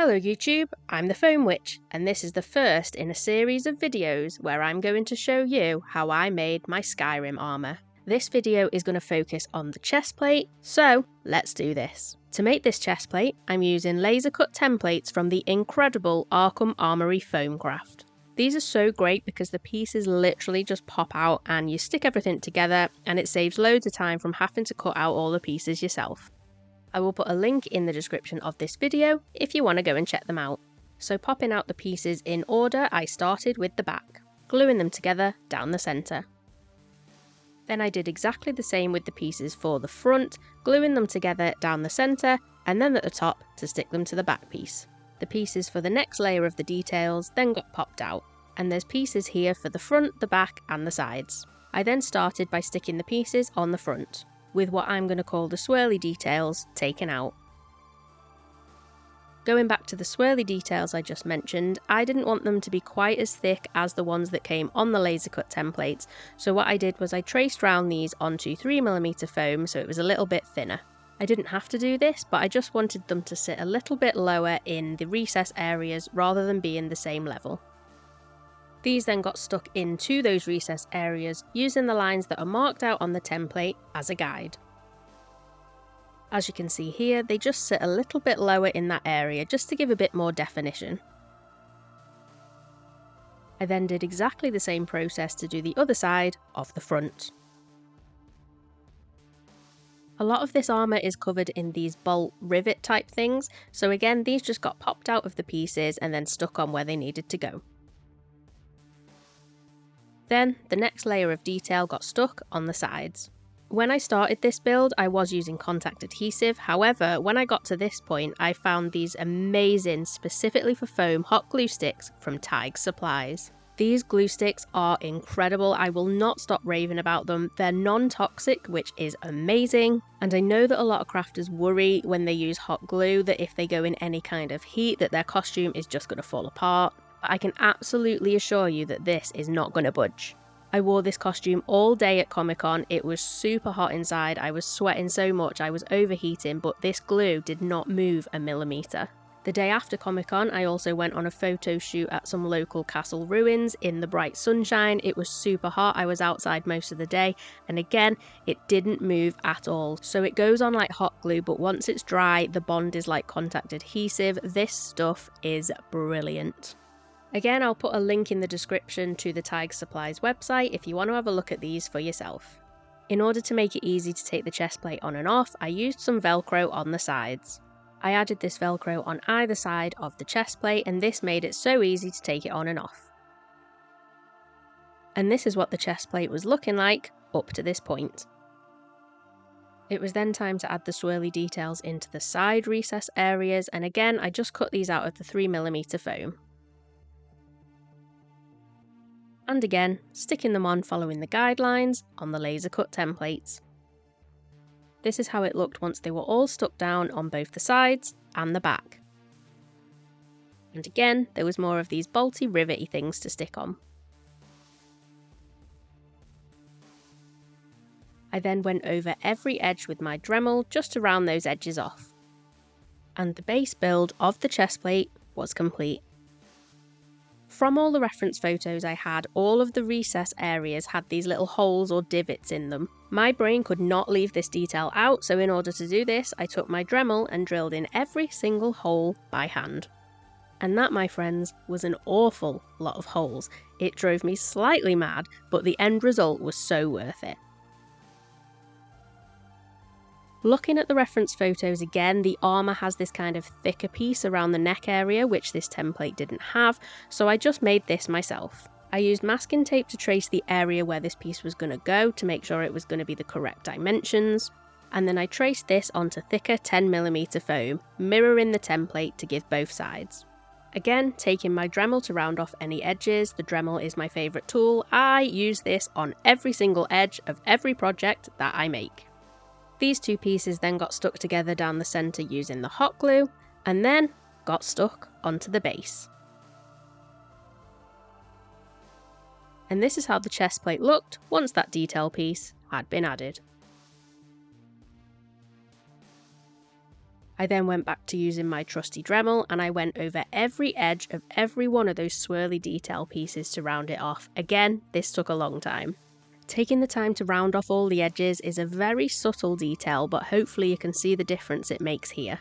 Hello YouTube, I'm the Foam Witch, and this is the first in a series of videos where I'm going to show you how I made my Skyrim armour. This video is going to focus on the chest plate, so let's do this. To make this chest plate, I'm using laser cut templates from the incredible Arkham Armoury foam craft. These are so great because the pieces literally just pop out and you stick everything together, and it saves loads of time from having to cut out all the pieces yourself. I will put a link in the description of this video if you want to go and check them out. So popping out the pieces in order, I started with the back, gluing them together down the centre. Then I did exactly the same with the pieces for the front, gluing them together down the centre and then at the top to stick them to the back piece. The pieces for the next layer of the details then got popped out, and there's pieces here for the front, the back and the sides. I then started by sticking the pieces on the front, with what I'm going to call the swirly details taken out. Going back to the swirly details I just mentioned, I didn't want them to be quite as thick as the ones that came on the laser cut templates, so what I did was I traced round these onto 3mm foam so it was a little bit thinner. I didn't have to do this, but I just wanted them to sit a little bit lower in the recess areas rather than being the same level. These then got stuck into those recess areas using the lines that are marked out on the template as a guide. As you can see here, they just sit a little bit lower in that area just to give a bit more definition. I then did exactly the same process to do the other side of the front. A lot of this armour is covered in these bolt rivet type things, so again these just got popped out of the pieces and then stuck on where they needed to go. Then the next layer of detail got stuck on the sides. When I started this build, I was using contact adhesive. However, when I got to this point, I found these amazing, specifically for foam, hot glue sticks from Tige Supplies. These glue sticks are incredible. I will not stop raving about them. They're non-toxic, which is amazing. And I know that a lot of crafters worry when they use hot glue that if they go in any kind of heat, that their costume is just going to fall apart. I can absolutely assure you that this is not going to budge. I wore this costume all day at Comic-Con. It was super hot inside, I was sweating so much, I was overheating, but this glue did not move a millimetre. The day after Comic-Con, I also went on a photo shoot at some local castle ruins in the bright sunshine. It was super hot, I was outside most of the day, and again, it didn't move at all. So it goes on like hot glue, but once it's dry, the bond is like contact adhesive. This stuff is brilliant. Again, I'll put a link in the description to the Tige Supplies website if you want to have a look at these for yourself. In order to make it easy to take the chest plate on and off, I used some Velcro on the sides. I added this Velcro on either side of the chest plate, and this made it so easy to take it on and off. And this is what the chest plate was looking like up to this point. It was then time to add the swirly details into the side recess areas, and again I just cut these out of the 3mm foam. And again, sticking them on following the guidelines on the laser cut templates. This is how it looked once they were all stuck down on both the sides and the back. And again, there was more of these bolty rivety things to stick on. I then went over every edge with my Dremel just to round those edges off. And the base build of the chest plate was complete. From all the reference photos I had, all of the recess areas had these little holes or divots in them. My brain could not leave this detail out, so in order to do this, I took my Dremel and drilled in every single hole by hand. And that, my friends, was an awful lot of holes. It drove me slightly mad, but the end result was so worth it. Looking at the reference photos again, the armour has this kind of thicker piece around the neck area, which this template didn't have, so I just made this myself. I used masking tape to trace the area where this piece was going to go to make sure it was going to be the correct dimensions, and then I traced this onto thicker 10mm foam, mirroring the template to give both sides. Again, taking my Dremel to round off any edges. The Dremel is my favourite tool. I use this on every single edge of every project that I make. These two pieces then got stuck together down the centre using the hot glue, and then got stuck onto the base. And this is how the chest plate looked once that detail piece had been added. I then went back to using my trusty Dremel and I went over every edge of every one of those swirly detail pieces to round it off. Again, this took a long time. Taking the time to round off all the edges is a very subtle detail, but hopefully you can see the difference it makes here.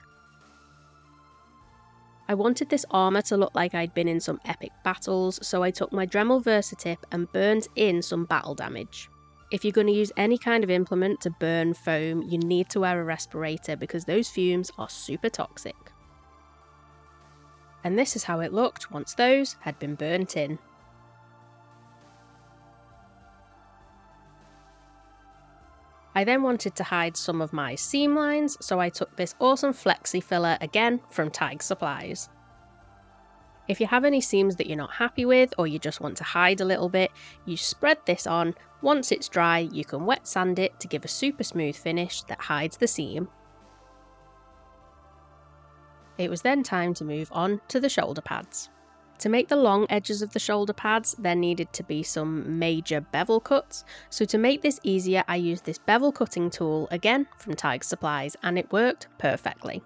I wanted this armour to look like I'd been in some epic battles, so I took my Dremel Versatip and burnt in some battle damage. If you're going to use any kind of implement to burn foam, you need to wear a respirator because those fumes are super toxic. And this is how it looked once those had been burnt in. I then wanted to hide some of my seam lines, so I took this awesome flexi filler again from Tig Supplies. If you have any seams that you're not happy with or you just want to hide a little bit, you spread this on. Once it's dry, you can wet sand it to give a super smooth finish that hides the seam. It was then time to move on to the shoulder pads. To make the long edges of the shoulder pads, there needed to be some major bevel cuts, so to make this easier I used this bevel cutting tool, again from Tig Supplies, and it worked perfectly.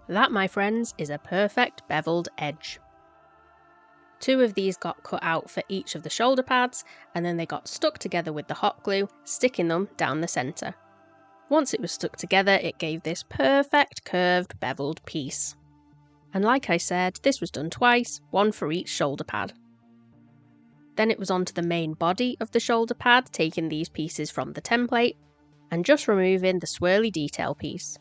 That, my friends, is a perfect beveled edge. 2 of these got cut out for each of the shoulder pads, and then they got stuck together with the hot glue, sticking them down the centre. Once it was stuck together, it gave this perfect curved beveled piece. And like I said, this was done twice, 1 for each shoulder pad. Then it was onto the main body of the shoulder pad, taking these pieces from the template, and just removing the swirly detail piece.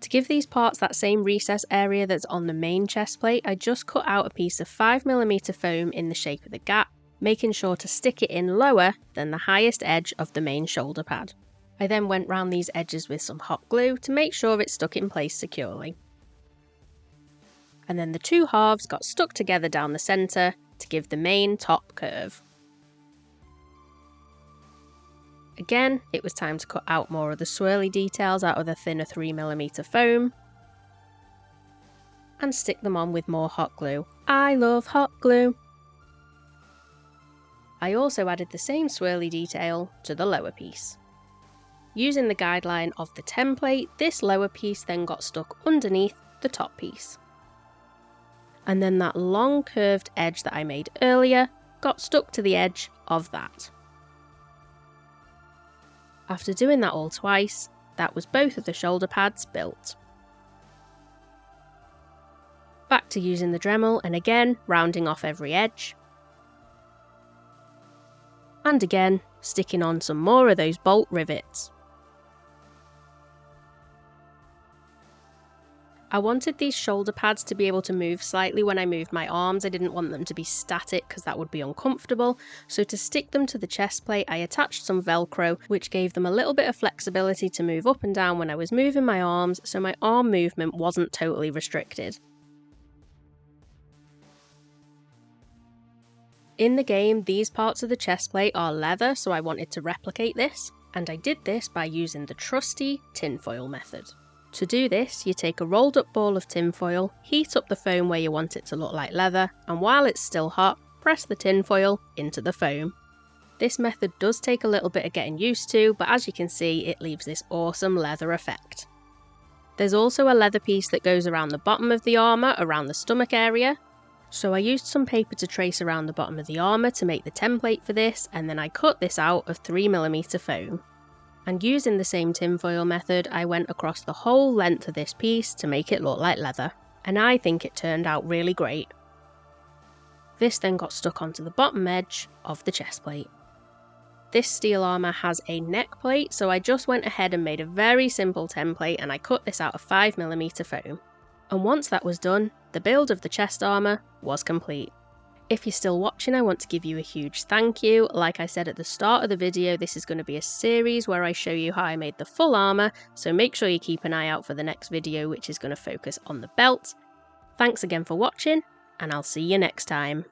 To give these parts that same recess area that's on the main chest plate, I just cut out a piece of 5mm foam in the shape of the gap, making sure to stick it in lower than the highest edge of the main shoulder pad. I then went round these edges with some hot glue to make sure it stuck in place securely. And then the 2 halves got stuck together down the centre to give the main top curve. Again, it was time to cut out more of the swirly details out of the thinner 3mm foam and stick them on with more hot glue. I love hot glue! I also added the same swirly detail to the lower piece. Using the guideline of the template, this lower piece then got stuck underneath the top piece. And then that long curved edge that I made earlier got stuck to the edge of that. After doing that all twice, that was both of the shoulder pads built. Back to using the Dremel and again rounding off every edge. And again sticking on some more of those bolt rivets. I wanted these shoulder pads to be able to move slightly when I moved my arms. I didn't want them to be static because that would be uncomfortable. So to stick them to the chest plate, I attached some Velcro, which gave them a little bit of flexibility to move up and down when I was moving my arms, so my arm movement wasn't totally restricted. In the game, these parts of the chest plate are leather, so I wanted to replicate this, and I did this by using the trusty tinfoil method. To do this, you take a rolled up ball of tinfoil, heat up the foam where you want it to look like leather, and while it's still hot, press the tinfoil into the foam. This method does take a little bit of getting used to, but as you can see, it leaves this awesome leather effect. There's also a leather piece that goes around the bottom of the armour, around the stomach area, so I used some paper to trace around the bottom of the armour to make the template for this, and then I cut this out of 3mm foam. And using the same tinfoil method, I went across the whole length of this piece to make it look like leather, and I think it turned out really great. This then got stuck onto the bottom edge of the chest plate. This steel armour has a neck plate, so I just went ahead and made a very simple template and I cut this out of 5mm foam. And once that was done, the build of the chest armour was complete. If you're still watching, I want to give you a huge thank you. Like I said at the start of the video, this is going to be a series where I show you how I made the full armour, so make sure you keep an eye out for the next video, which is going to focus on the belt. Thanks again for watching, and I'll see you next time.